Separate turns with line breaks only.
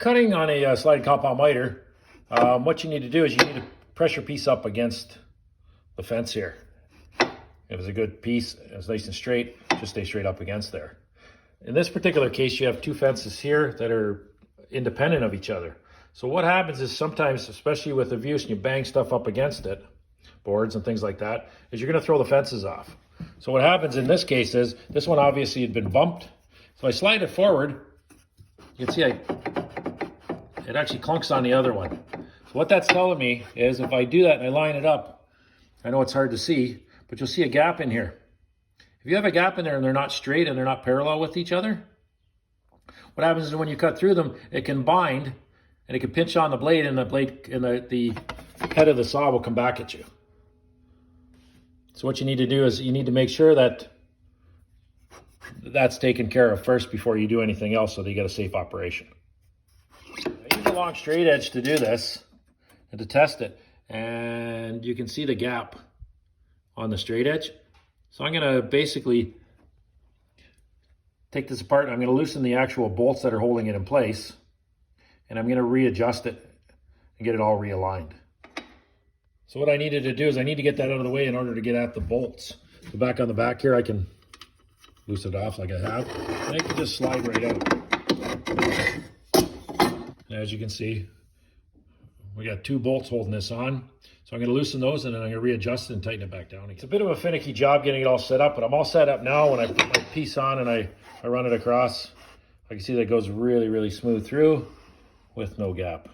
cutting on a sliding compound miter, what you need to do is you need to press your piece up against the fence here. If it's a good piece, it's nice and straight, just stay straight up against there. In this particular case, you have two fences here that are independent of each other. So what happens is sometimes, especially with abuse, and you bang stuff up against it, boards and things like that, is you're going to throw the fences off. So what happens in this case is, this one obviously had been bumped. So I slide it forward, you can see it actually clunks on the other one. So what that's telling me is if I do that and I line it up, I know it's hard to see, but you'll see a gap in here. If you have a gap in there and they're not straight and they're not parallel with each other, what happens is when you cut through them, it can bind and it can pinch on the blade, and the head of the saw will come back at you. So what you need to do is you need to make sure that that's taken care of first before you do anything else, so that you get a safe operation. I use a long straight edge to do this and to test it, and you can see the gap on the straight edge. So I'm going to basically take this apart and I'm going to loosen the actual bolts that are holding it in place, and I'm going to readjust it and get it all realigned. So what I needed to do is I need to get that out of the way in order to get at the bolts. So back on the back here, I can loosen it off like I have, and I can just slide right out. And as you can see, we got two bolts holding this on. So I'm going to loosen those, and then I'm going to readjust it and tighten it back down again. It's a bit of a finicky job getting it all set up, but I'm all set up now. When I put my piece on and I run it across, I can see that it goes really, really smooth through with no gap.